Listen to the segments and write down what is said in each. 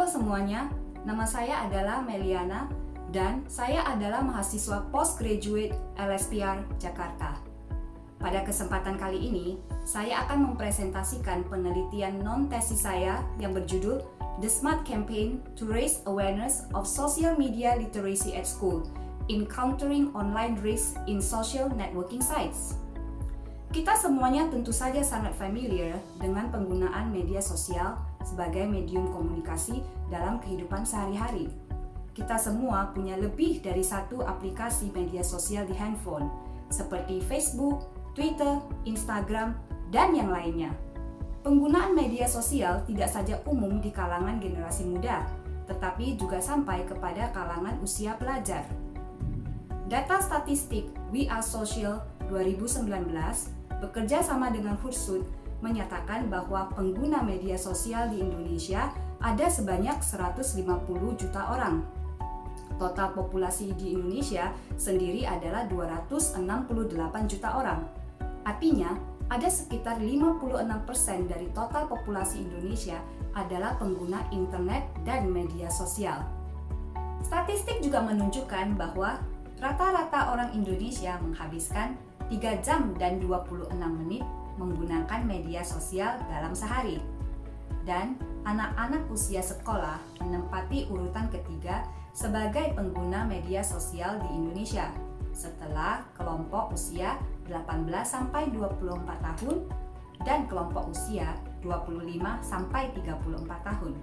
semuanya, nama saya adalah Meliana dan saya adalah mahasiswa postgraduate LSPR Jakarta. Pada kesempatan kali ini, saya akan mempresentasikan penelitian non-tesis saya yang berjudul The Smart Campaign to Raise Awareness of Social Media Literacy at School, Encountering Online Risks in Social Networking Sites. Kita semuanya tentu saja sangat familiar dengan penggunaan media sosial sebagai medium komunikasi dalam kehidupan sehari-hari. Kita semua punya lebih dari satu aplikasi media sosial di handphone, seperti Facebook, Twitter, Instagram, dan yang lainnya. Penggunaan media sosial tidak saja umum di kalangan generasi muda, tetapi juga sampai kepada kalangan usia pelajar. Data statistik We Are Social 2019 bekerja sama dengan Hootsuite menyatakan bahwa pengguna media sosial di Indonesia ada sebanyak 150 juta orang. Total populasi di Indonesia sendiri adalah 268 juta orang. Artinya, ada sekitar 56% dari total populasi Indonesia adalah pengguna internet dan media sosial. Statistik juga menunjukkan bahwa rata-rata orang Indonesia menghabiskan 3 jam dan 26 menit menggunakan media sosial dalam sehari. Dan anak-anak usia sekolah menempati urutan ketiga sebagai pengguna media sosial di Indonesia setelah kelompok usia 18-24 tahun dan kelompok usia 25-34 tahun.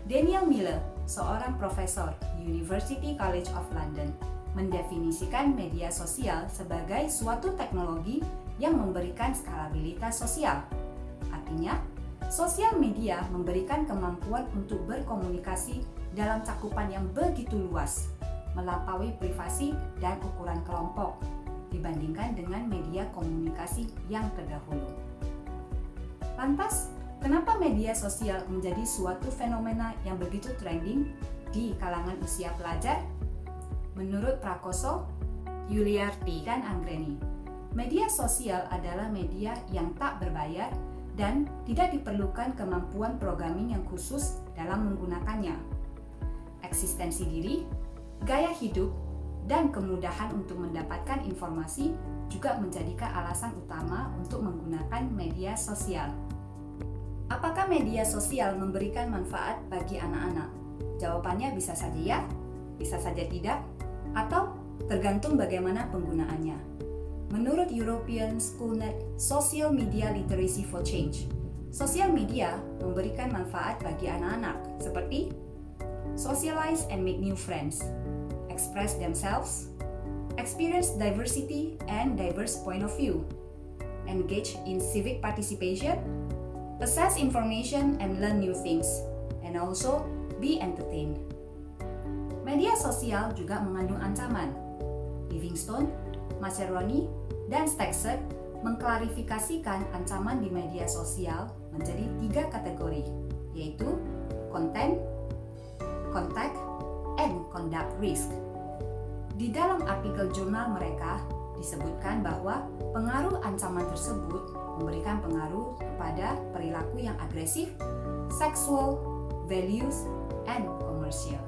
Daniel Miller, seorang profesor di University College of London, mendefinisikan media sosial sebagai suatu teknologi yang memberikan skalabilitas sosial. Artinya, sosial media memberikan kemampuan untuk berkomunikasi dalam cakupan yang begitu luas, melampaui privasi dan ukuran kelompok, dibandingkan dengan media komunikasi yang terdahulu. Lantas, kenapa media sosial menjadi suatu fenomena yang begitu trending di kalangan usia pelajar? Menurut Prakoso, Yuliarti, dan Anggreni, media sosial adalah media yang tak berbayar dan tidak diperlukan kemampuan programming yang khusus dalam menggunakannya. Eksistensi diri, gaya hidup, dan kemudahan untuk mendapatkan informasi juga menjadikan alasan utama untuk menggunakan media sosial. Apakah media sosial memberikan manfaat bagi anak-anak? Jawabannya bisa saja ya, bisa saja tidak, atau tergantung bagaimana penggunaannya. Menurut European Schoolnet Social Media Literacy for Change, sosial media memberikan manfaat bagi anak-anak seperti socialize and make new friends, express themselves, experience diversity and diverse point of view, engage in civic participation, access information and learn new things, and also be entertained. Media sosial juga mengandung ancaman. Livingstone, Mascheroni, dan Stexer mengklarifikasikan ancaman di media sosial menjadi 3 kategori, yaitu content, contact, and conduct risk. Di dalam artikel jurnal mereka disebutkan bahwa pengaruh ancaman tersebut memberikan pengaruh kepada perilaku yang agresif, seksual, values, and commercial.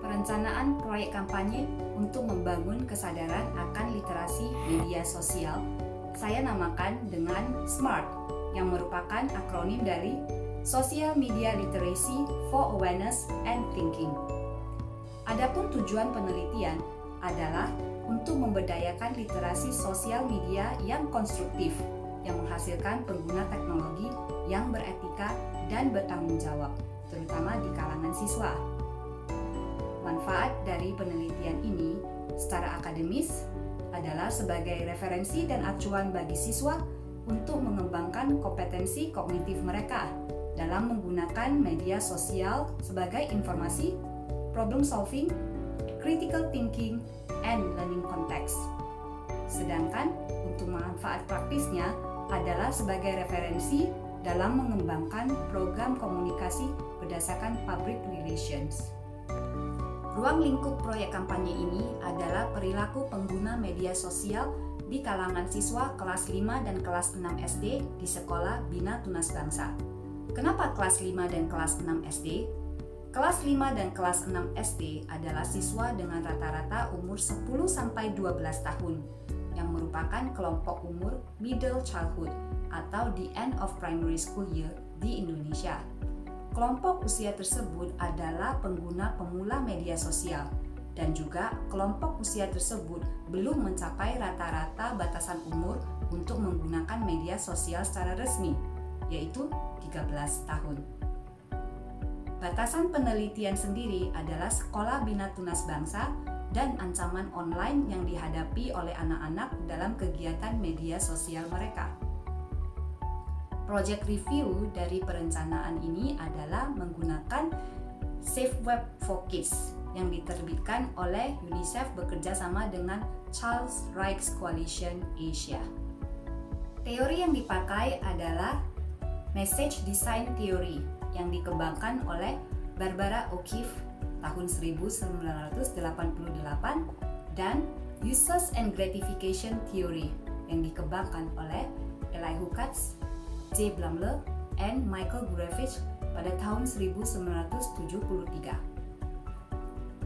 Perencanaan proyek kampanye untuk membangun kesadaran akan literasi media sosial saya namakan dengan SMART, yang merupakan akronim dari Social Media Literacy for Awareness and Thinking. Adapun tujuan penelitian adalah untuk memberdayakan literasi sosial media yang konstruktif, yang menghasilkan pengguna teknologi yang beretika dan bertanggung jawab, terutama di kalangan siswa. Manfaat dari penelitian ini secara akademis adalah sebagai referensi dan acuan bagi siswa untuk mengembangkan kompetensi kognitif mereka dalam menggunakan media sosial sebagai informasi, problem solving, critical thinking, and learning context. Sedangkan untuk manfaat praktisnya adalah sebagai referensi dalam mengembangkan program komunikasi berdasarkan public relations. Ruang lingkup proyek kampanye ini adalah perilaku pengguna media sosial di kalangan siswa kelas 5 dan kelas 6 SD di Sekolah Bina Tunas Bangsa. Kenapa kelas 5 dan kelas 6 SD? Kelas 5 dan kelas 6 SD adalah siswa dengan rata-rata umur 10-12 tahun yang merupakan kelompok umur middle childhood atau the end of primary school year di Indonesia. Kelompok usia tersebut adalah pengguna pemula media sosial dan juga kelompok usia tersebut belum mencapai rata-rata batasan umur untuk menggunakan media sosial secara resmi, yaitu 13 tahun. Batasan penelitian sendiri adalah Sekolah Bina Tunas Bangsa dan ancaman online yang dihadapi oleh anak-anak dalam kegiatan media sosial mereka. Project review dari perencanaan ini adalah menggunakan Safe Web for Kids yang diterbitkan oleh UNICEF bekerja sama dengan Child's Rights Coalition Asia. Teori yang dipakai adalah Message Design Theory yang dikembangkan oleh Barbara O'Keeffe tahun 1988 dan Uses and Gratification Theory yang dikembangkan oleh Elihu Katz, J. Blumler, and Michael Gurevich pada tahun 1973.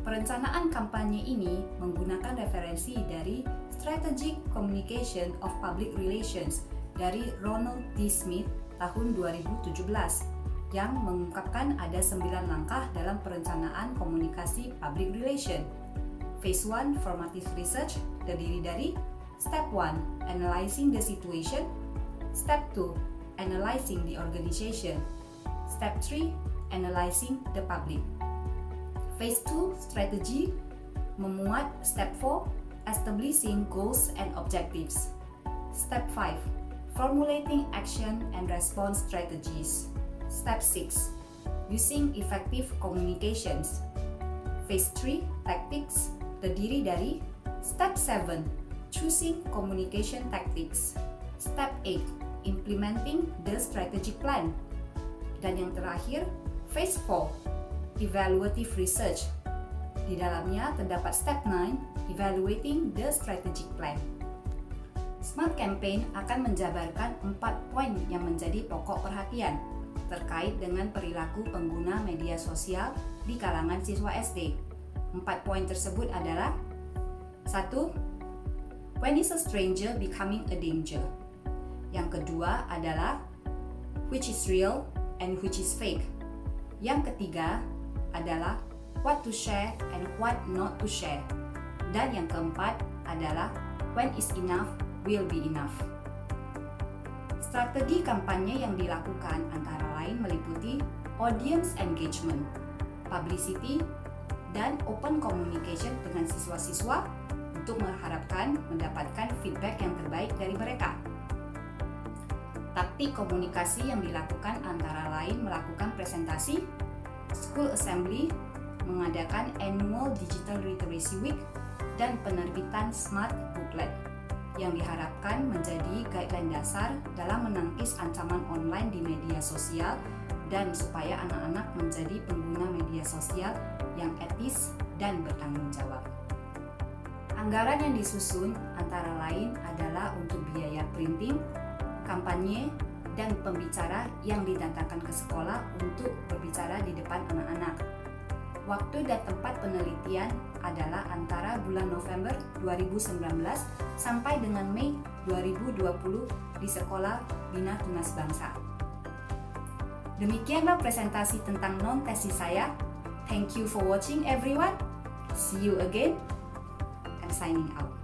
Perencanaan kampanye ini menggunakan referensi dari Strategic Communication of Public Relations dari Ronald D. Smith tahun 2017 yang mengungkapkan ada 9 langkah dalam perencanaan komunikasi public relation. Phase 1 Formative Research terdiri dari Step 1 Analyzing the situation, Step 2 Analyzing the organization, Step 3 Analyzing the public. Phase 2 Strategy memuat Step 4 Establishing goals and objectives, Step 5 Formulating action and response strategies, Step 6 Using effective communications. Phase 3 Tactics terdiri dari Step 7 Choosing communication tactics, Step 8 Implementing the strategic plan, dan yang terakhir Phase 4 Evaluative research. Di dalamnya terdapat Step 9 Evaluating the strategic plan. Smart Campaign akan menjabarkan 4 poin yang menjadi pokok perhatian terkait dengan perilaku pengguna media sosial di kalangan siswa SD. 4 poin tersebut adalah 1. When is a stranger becoming a danger? Yang kedua adalah which is real and which is fake. Yang ketiga adalah what to share and what not to share. Dan yang keempat adalah when is enough will be enough. Strategi kampanye yang dilakukan antara lain meliputi audience engagement, publicity, dan open communication dengan siswa-siswa untuk mengharapkan mendapatkan feedback yang terbaik dari mereka. Taktik komunikasi yang dilakukan antara lain melakukan presentasi, school assembly, mengadakan annual digital literacy week, dan penerbitan smart booklet yang diharapkan menjadi guideline dasar dalam menangkis ancaman online di media sosial dan supaya anak-anak menjadi pengguna media sosial yang etis dan bertanggung jawab. Anggaran yang disusun antara lain adalah untuk biaya printing, kampanye, dan pembicara yang didatangkan ke sekolah untuk berbicara di depan anak-anak. Waktu dan tempat penelitian adalah antara bulan November 2019 sampai dengan Mei 2020 di Sekolah Bina Tunas Bangsa. Demikianlah presentasi tentang non-tesis saya. Thank you for watching everyone. See you again. I'm signing out.